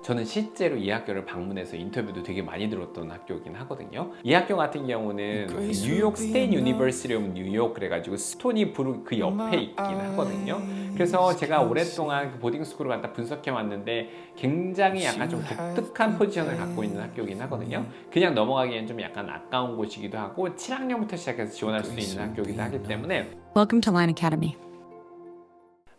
저는 실제로 이 학교를 방문해서 인터뷰도 되게 많이 들었던 학교이긴 하거든요. 이 학교 같은 경우는 뉴욕 스테이트 유니버시티 오브 뉴욕 그래가지고 스토니 브룩 그 옆에 있긴 하거든요. 그래서 제가 오랫동안 그 보딩 스쿨을 갖다 분석해 왔는데 굉장히 약간 좀 독특한 포지션을 갖고 있는 학교이긴 하거든요. 그냥 넘어가기엔 좀 약간 아까운 곳이기도 하고 7학년부터 시작해서 지원할 수 있는 학교이기도 하기 때문에. Welcome to Lion Academy.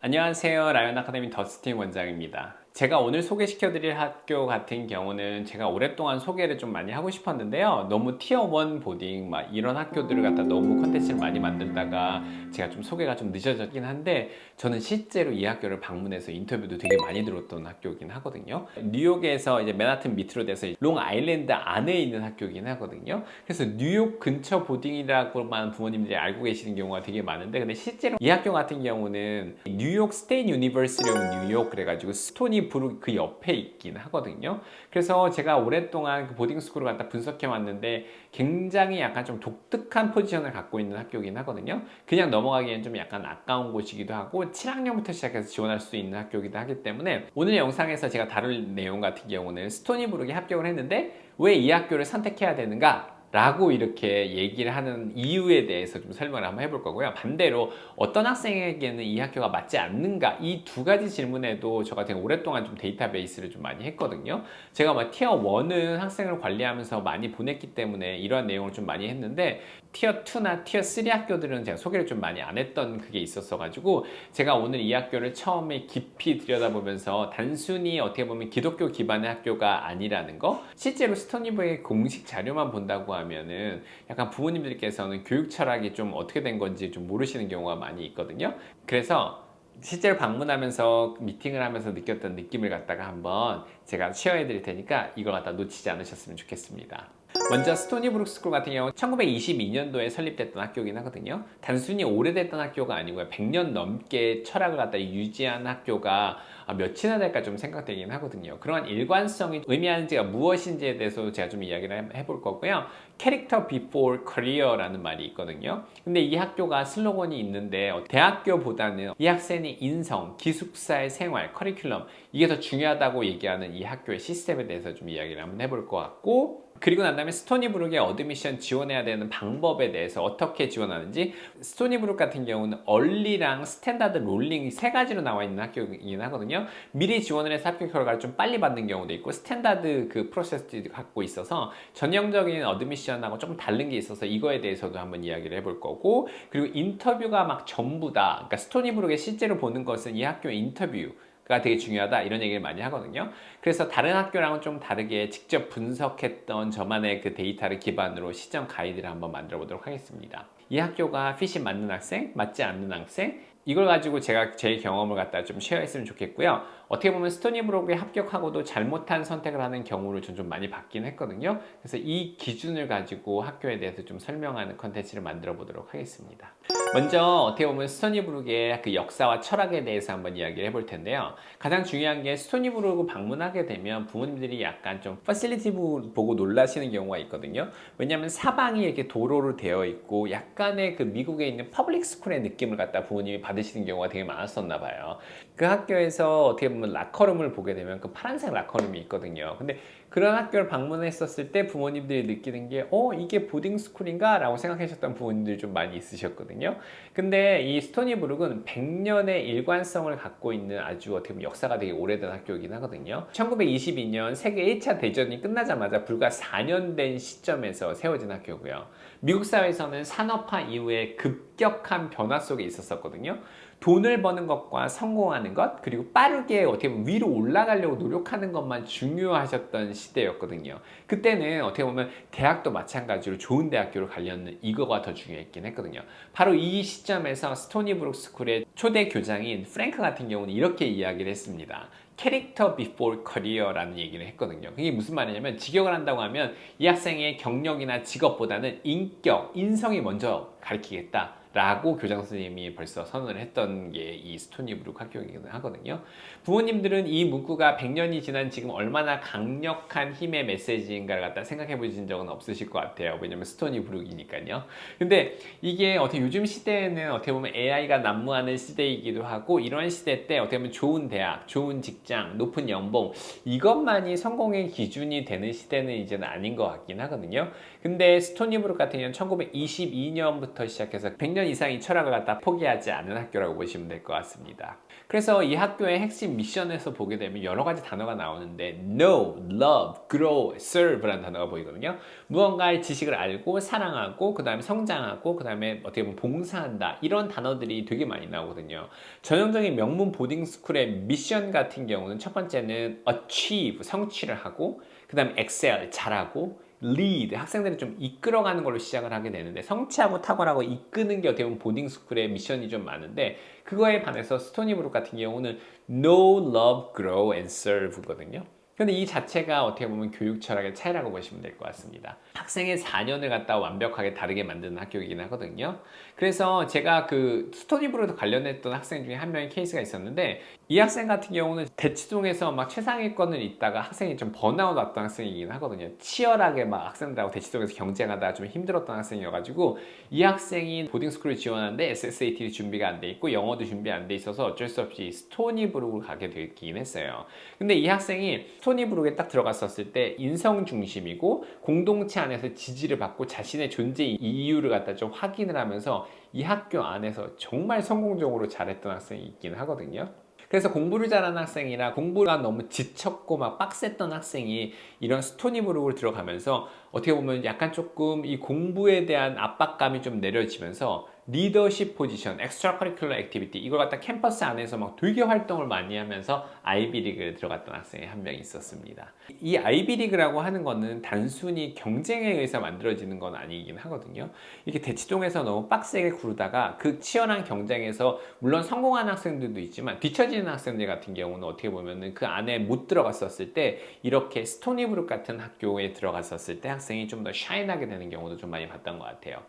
안녕하세요. 라이언 아카데미 더스틴 원장입니다. 제가 오늘 소개시켜 드릴 학교 같은 경우는 제가 오랫동안 소개를 좀 많이 하고 싶었는데요. 너무 티어 1 보딩 막 이런 학교들을 갖다 너무 컨텐츠를 많이 만들다가 제가 좀 소개가 좀 늦어졌긴 한데, 저는 실제로 이 학교를 방문해서 인터뷰도 되게 많이 들었던 학교이긴 하거든요. 뉴욕에서 이제 맨하튼 밑으로 돼서 롱 아일랜드 안에 있는 학교이긴 하거든요. 그래서 뉴욕 근처 보딩이라고만 부모님들이 알고 계시는 경우가 되게 많은데, 근데 실제로 이 학교 같은 경우는 뉴욕 스테이트 유니버시티 오브 뉴욕 그래가지고 스토니 브룩 그 옆에 있긴 하거든요. 그래서 제가 오랫동안 그 보딩 스쿨을 갖다 분석해 왔는데 굉장히 약간 좀 독특한 포지션을 갖고 있는 학교이긴 하거든요. 그냥 넘어가기엔 좀 약간 아까운 곳이기도 하고 7학년부터 시작해서 지원할 수 있는 학교이기도 하기 때문에, 오늘 영상에서 제가 다룰 내용 같은 경우는 스토니 브룩에 합격을 했는데 왜 이 학교를 선택해야 되는가 라고 이렇게 얘기를 하는 이유에 대해서 좀 설명을 한번 해볼 거고요. 반대로 어떤 학생에게는 이 학교가 맞지 않는가, 이 두 가지 질문에도 저 같은 경우 오랫동안 좀 데이터베이스를 좀 많이 했거든요. 제가 막 티어 1은 학생을 관리하면서 많이 보냈기 때문에 이러한 내용을 좀 많이 했는데, 티어 2나 티어 3 학교들은 제가 소개를 좀 많이 안 했던 그게 있었어 가지고, 제가 오늘 이 학교를 처음에 깊이 들여다보면서 단순히 어떻게 보면 기독교 기반의 학교가 아니라는 거, 실제로 스토니브의 공식 자료만 본다고 하면은 약간 부모님들께서는 교육 철학이 좀 어떻게 된 건지 좀 모르시는 경우가 많이 있거든요. 그래서 실제로 방문하면서 미팅을 하면서 느꼈던 느낌을 갖다가 한번 제가 쉐어해 드릴 테니까 이걸 갖다 놓치지 않으셨으면 좋겠습니다. 먼저 스토니 브룩 스쿨 같은 경우 1922년도에 설립됐던 학교이긴 하거든요. 단순히 오래됐던 학교가 아니고요, 100년 넘게 철학을 갖다 유지한 학교가 몇이나 될까 좀 생각되긴 하거든요. 그러한 일관성이 의미하는지가 무엇인지에 대해서 제가 좀 이야기를 해볼 거고요. 캐릭터 비포 커리어라는 말이 있거든요. 근데 이 학교가 슬로건이 있는데, 대학교보다는 이 학생의 인성, 기숙사의 생활, 커리큘럼, 이게 더 중요하다고 얘기하는 이 학교의 시스템에 대해서 좀 이야기를 한번 해볼 것 같고, 그리고 난 다음에 스토니 브룩에 어드미션 지원해야 되는 방법에 대해서 어떻게 지원하는지. 스토니 브룩 같은 경우는 얼리랑 스탠다드 롤링이 세 가지로 나와 있는 학교이긴 하거든요. 미리 지원을 해서 합격 결과를 좀 빨리 받는 경우도 있고, 스탠다드 그 프로세스도 갖고 있어서 전형적인 어드미션하고 조금 다른 게 있어서 이거에 대해서도 한번 이야기를 해볼 거고, 그리고 인터뷰가 막 전부다, 그러니까 스토니 브룩에 실제로 보는 것은 이 학교의 인터뷰 가 되게 중요하다, 이런 얘기를 많이 하거든요. 그래서 다른 학교랑은 좀 다르게 직접 분석했던 저만의 그 데이터를 기반으로 시점 가이드를 한번 만들어 보도록 하겠습니다. 이 학교가 핏이 맞는 학생, 맞지 않는 학생, 이걸 가지고 제가 제 경험을 갖다 좀 쉐어했으면 좋겠고요. 어떻게 보면 스토니 브룩에 합격하고도 잘못한 선택을 하는 경우를 좀 많이 봤긴 했거든요. 그래서 이 기준을 가지고 학교에 대해서 좀 설명하는 컨텐츠를 만들어 보도록 하겠습니다. 먼저 어떻게 보면 스토니 브룩의 그 역사와 철학에 대해서 한번 이야기를 해볼 텐데요. 가장 중요한 게, 스토니 브룩을 방문하게 되면 부모님들이 약간 좀 퍼실리티 보고 놀라시는 경우가 있거든요. 왜냐하면 사방이 이렇게 도로로 되어 있고 약간의 그 미국에 있는 퍼블릭 스쿨의 느낌을 갖다 부모님이 받으시는 경우가 되게 많았었나 봐요. 그 학교에서 어떻게 보면 라커룸을 보게 되면 그 파란색 라커룸이 있거든요. 근데 그런 학교를 방문했었을 때 부모님들이 느끼는 게 이게 보딩스쿨인가? 라고 생각하셨던 부모님들이 좀 많이 있으셨거든요. 근데 이 스토니 브룩은 100년의 일관성을 갖고 있는 아주 어떻게 보면 역사가 되게 오래된 학교이긴 하거든요. 1922년 세계 1차 대전이 끝나자마자 불과 4년 된 시점에서 세워진 학교고요. 미국 사회에서는 산업화 이후에 급격한 변화 속에 있었거든요. 돈을 버는 것과 성공하는 것, 그리고 빠르게 어떻게 보면 위로 올라가려고 노력하는 것만 중요하셨던 시대였거든요. 그때는 어떻게 보면 대학도 마찬가지로 좋은 대학교를 가려는 이거가 더 중요했긴 했거든요. 바로 이 시점에서 스토니 브룩 스쿨의 초대 교장인 프랭크 같은 경우는 이렇게 이야기를 했습니다. 캐릭터 비포 커리어라는 얘기를 했거든요. 그게 무슨 말이냐면, 직역을 한다고 하면 이 학생의 경력이나 직업보다는 인격, 인성이 먼저 가르치겠다, 라고 교장 선생님이 벌써 선언을 했던 게 이 스토니브룩 학교이긴 하거든요. 부모님들은 이 문구가 100년이 지난 지금 얼마나 강력한 힘의 메시지인가를 갖다 생각해 보신 적은 없으실 것 같아요. 왜냐면 스토니브룩이니까요. 근데 이게 어떻게 요즘 시대에는 어떻게 보면 AI가 난무하는 시대이기도 하고, 이런 시대 때 어떻게 보면 좋은 대학, 좋은 직장, 높은 연봉, 이것만이 성공의 기준이 되는 시대는 이제는 아닌 것 같긴 하거든요. 근데 스토니브룩 같은 경우는 1922년부터 시작해서 100년 이상 이 철학을 갖다 포기하지 않은 학교라고 보시면 될 것 같습니다. 그래서 이 학교의 핵심 미션에서 보게 되면 여러 가지 단어가 나오는데 know, love, grow, serve라는 단어가 보이거든요. 무언가의 지식을 알고 사랑하고 그 다음에 성장하고 그 다음에 어떻게 보면 봉사한다, 이런 단어들이 되게 많이 나오거든요. 전형적인 명문 보딩스쿨의 미션 같은 경우는 첫 번째는 achieve, 성취를 하고, 그 다음에 excel, 잘하고, lead, 학생들을 좀 이끌어가는 걸로 시작을 하게 되는데, 성취하고 탁월하고 이끄는 게 어떻게 보면 보딩스쿨의 미션이 좀 많은데, 그거에 반해서 스토니브룩 같은 경우는 know, love, grow and serve거든요. 근데 이 자체가 어떻게 보면 교육 철학의 차이라고 보시면 될 것 같습니다. 학생의 4년을 갖다 완벽하게 다르게 만드는 학교이긴 하거든요. 그래서 제가 그 스토니브룩 관련했던 학생 중에 한 명의 케이스가 있었는데, 이 학생 같은 경우는 대치동에서 막 최상위권을 잇다가 학생이 좀 번아웃 왔던 학생이긴 하거든요. 치열하게 막 학생들하고 대치동에서 경쟁하다 좀 힘들었던 학생이어가지고, 이 학생이 보딩스쿨을 지원하는데 SSAT 준비가 안 돼 있고 영어도 준비 안 돼 있어서 어쩔 수 없이 스토니브룩을 가게 되긴 했어요. 근데 이 학생이 스토니브룩에 딱 들어갔었을 때 인성 중심이고 공동체 안에서 지지를 받고 자신의 존재 이유를 갖다 좀 확인을 하면서 이 학교 안에서 정말 성공적으로 잘했던 학생이 있긴 하거든요. 그래서 공부를 잘하는 학생이나 공부가 너무 지쳤고 막 빡셌던 학생이 이런 스토니브룩을 들어가면서 어떻게 보면 약간 조금 이 공부에 대한 압박감이 좀 내려지면서 리더십 포지션, 엑스트라 커리큘러 액티비티, 이걸 갖다 캠퍼스 안에서 막 되게 활동을 많이 하면서 아이비리그에 들어갔던 학생이 한 명 있었습니다. 이 아이비리그라고 하는 거는 단순히 경쟁에 의해서 만들어지는 건 아니긴 하거든요. 이게 대치동에서 너무 빡세게 구르다가 그 치열한 경쟁에서 물론 성공한 학생들도 있지만 뒤처지는 학생들 같은 경우는 어떻게 보면은 그 안에 못 들어갔었을 때, 이렇게 스토니브룩 같은 학교에 들어갔었을 때 학생이 좀 더 샤인하게 되는 경우도 좀 많이 봤던 것 같아요.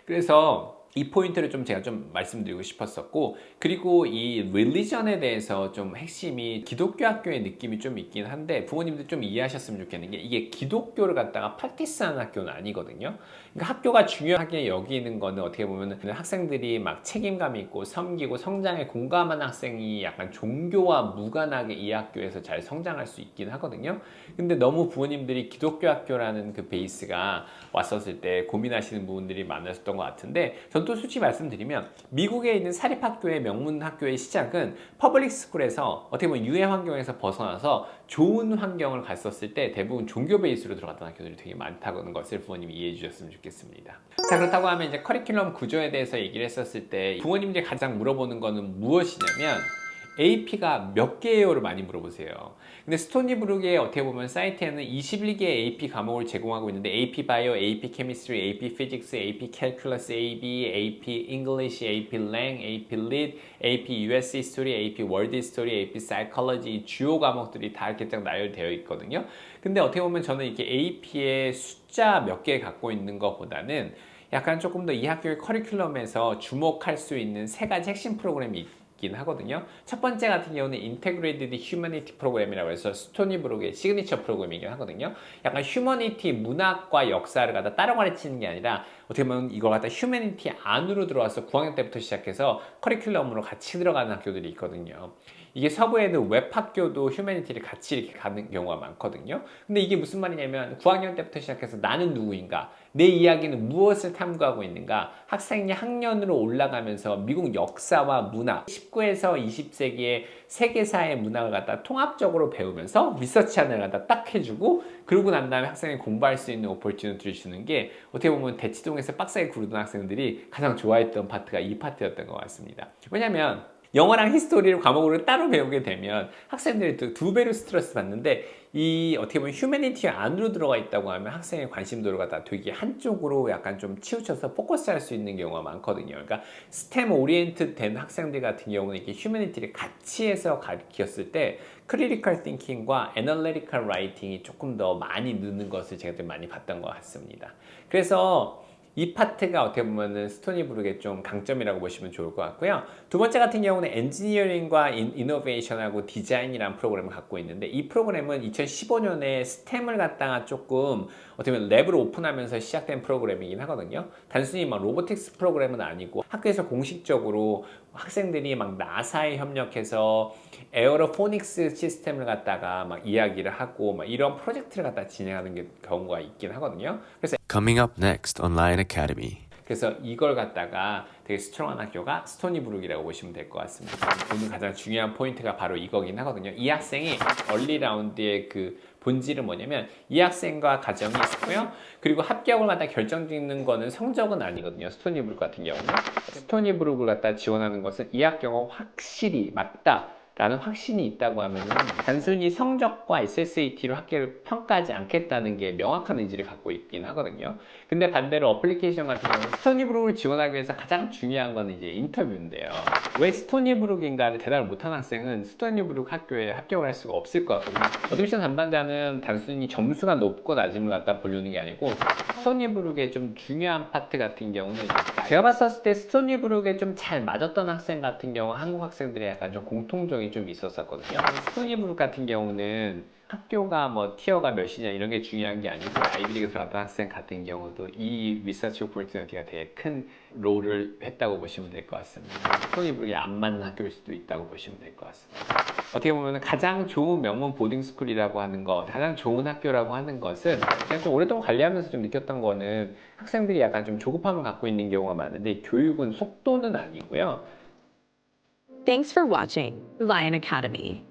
그래서 이 포인트를 좀 제가 좀 말씀드리고 싶었었고, 그리고 이 릴리전에 대해서 좀 핵심이 기독교 학교의 느낌이 좀 있긴 한데, 부모님들 좀 이해하셨으면 좋겠는 게, 이게 기독교를 갖다가 프랙티스하는 학교는 아니거든요. 그러니까 학교가 중요하게 여기는 거는 어떻게 보면 학생들이 막 책임감이 있고 섬기고 성장에 공감한 학생이 약간 종교와 무관하게 이 학교에서 잘 성장할 수 있긴 하거든요. 근데 너무 부모님들이 기독교 학교라는 그 베이스가 왔었을 때 고민하시는 부분들이 많았던 것 같은데, 전 또 솔직히 말씀드리면 미국에 있는 사립학교의 명문 학교의 시작은 퍼블릭 스쿨에서 어떻게 보면 유해 환경에서 벗어나서 좋은 환경을 갔었을 때 대부분 종교 베이스로 들어갔던 학교들이 되게 많다는 것을 부모님이 이해해 주셨으면 좋겠습니다. 자, 그렇다고 하면 이제 커리큘럼 구조에 대해서 얘기를 했었을 때 부모님들이 가장 물어보는 거는 무엇이냐면, AP가 몇 개예요를 많이 물어보세요. 근데 스토니브룩의 어떻게 보면 사이트에는 21개의 AP 과목을 제공하고 있는데, AP 바이오, AP 케미스트리, AP 피직스, AP 캘큘러스, AB, AP 잉글리시, AP 랭, AP lit, AP US 히스토리, AP 월드 히스토리, AP 사이콜로지, 주요 과목들이 다 이렇게 딱 나열되어 있거든요. 근데 어떻게 보면 저는 이게 AP의 숫자 몇 개 갖고 있는 것보다는 약간 조금 더 이 학교의 커리큘럼에서 주목할 수 있는 세 가지 핵심 프로그램이 있긴 하거든요. 첫 번째 같은 경우는 Integrated Humanity 프로그램이라고 해서 스토니브룩의 시그니처 프로그램이긴 하거든요. 약간 휴머니티 문학과 역사를 갖다 따로 가르치는 게 아니라 어떻게 보면 이걸 갖다 휴머니티 안으로 들어와서 9학년 때부터 시작해서 커리큘럼으로 같이 들어가는 학교들이 있거든요. 이게 서부에는 웹학교도 휴머니티를 같이 이렇게 가는 경우가 많거든요. 근데 이게 무슨 말이냐면 9학년 때부터 시작해서 나는 누구인가, 내 이야기는 무엇을 탐구하고 있는가, 학생이 학년으로 올라가면서 미국 역사와 문학, 19에서 20세기의 세계사의 문학을 갖다 통합적으로 배우면서 리서치하는 걸 갖다 딱 해주고, 그러고 난 다음에 학생이 공부할 수 있는 오퍼튜니티를 주는 게 어떻게 보면 대치동에서 빡세게 구르던 학생들이 가장 좋아했던 파트가 이 파트였던 것 같습니다. 왜냐면 영어랑 히스토리를 과목으로 따로 배우게 되면 학생들이 두 배로 스트레스 받는데, 이 어떻게 보면 휴머니티 안으로 들어가 있다고 하면 학생의 관심도가 다 되게 한쪽으로 약간 좀 치우쳐서 포커스할 수 있는 경우가 많거든요. 그러니까 스템 오리엔트 된 학생들 같은 경우는 이렇게 휴머니티를 같이 해서 가르쳤을 때 크리티컬 띵킹과 애널리티컬 라이팅이 조금 더 많이 느는 것을 제가 좀 많이 봤던 것 같습니다. 그래서 이 파트가 어떻게 보면은 스토니브룩의 좀 강점이라고 보시면 좋을 것 같고요. 두 번째 같은 경우는 엔지니어링과 이노베이션하고 디자인이라는 프로그램을 갖고 있는데 이 프로그램은 2015년에 스템을 갖다가 조금 어떻게 보면 랩을 오픈하면서 시작된 프로그램이긴 하거든요. 단순히 막 로보틱스 프로그램은 아니고 학교에서 공식적으로 학생들이 막 나사에 협력해서 에어로포닉스 시스템을 갖다가 막 이야기를 하고 막 이런 프로젝트를 갖다 진행하는 경우가 있긴 하거든요. 그래서 Coming up next on Lion Academy. 그래서 이걸 갖다가 되게 스트롱한 학교가 스토니브룩이라고 보시면 될 것 같습니다. 오늘 가장 중요한 포인트가 바로 이거긴 하거든요. 이 학생이 얼리 라운드의 그 본질은 뭐냐면 이 학생과 가정이 있고요. 그리고 합격을 갖다 결정짓는 거는 성적은 아니거든요. 스토니브룩 같은 경우는. 스토니브룩을 갖다 지원하는 것은 이 학교가 확실히 맞다. 라는 확신이 있다고 하면 단순히 성적과 SSAT로 학교를 평가하지 않겠다는 게 명확한 의지를 갖고 있긴 하거든요. 근데 반대로 어플리케이션 같은 경우는 스토니브룩을 지원하기 위해서 가장 중요한 건 이제 인터뷰인데요. 왜 스토니브룩인가를 대답을 못한 학생은 스토니브룩 학교에 합격을 할 수가 없을 것 같거든요. 어드미션 담당자는 단순히 점수가 높고 낮음을 갖다 보려는 게 아니고 스토니브룩의 좀 중요한 파트 같은 경우는 제가 봤을 때 스토니브룩에 좀 잘 맞았던 학생 같은 경우 한국 학생들이 약간 좀 공통점이 좀 있었거든요. 스토니브룩 같은 경우는 학교가 뭐 티어가 몇이냐 이런 게 중요한 게 아니고 아이비리그 들어갔던 학생 같은 경우도 이 리서치 오퍼튜니티가 되게 큰 롤을 했다고 보시면 될 것 같습니다. 스토니브룩이 안 맞는 학교일 수도 있다고 보시면 될 것 같습니다. 어떻게 보면 가장 좋은 명문 보딩스쿨이라고 하는 것, 가장 좋은 학교라고 하는 것은 그냥 좀 오랫동안 관리하면서 좀 느꼈던 거는 학생들이 약간 좀 조급함을 갖고 있는 경우가 많은데 교육은 속도는 아니고요. Thanks for watching Lion Academy.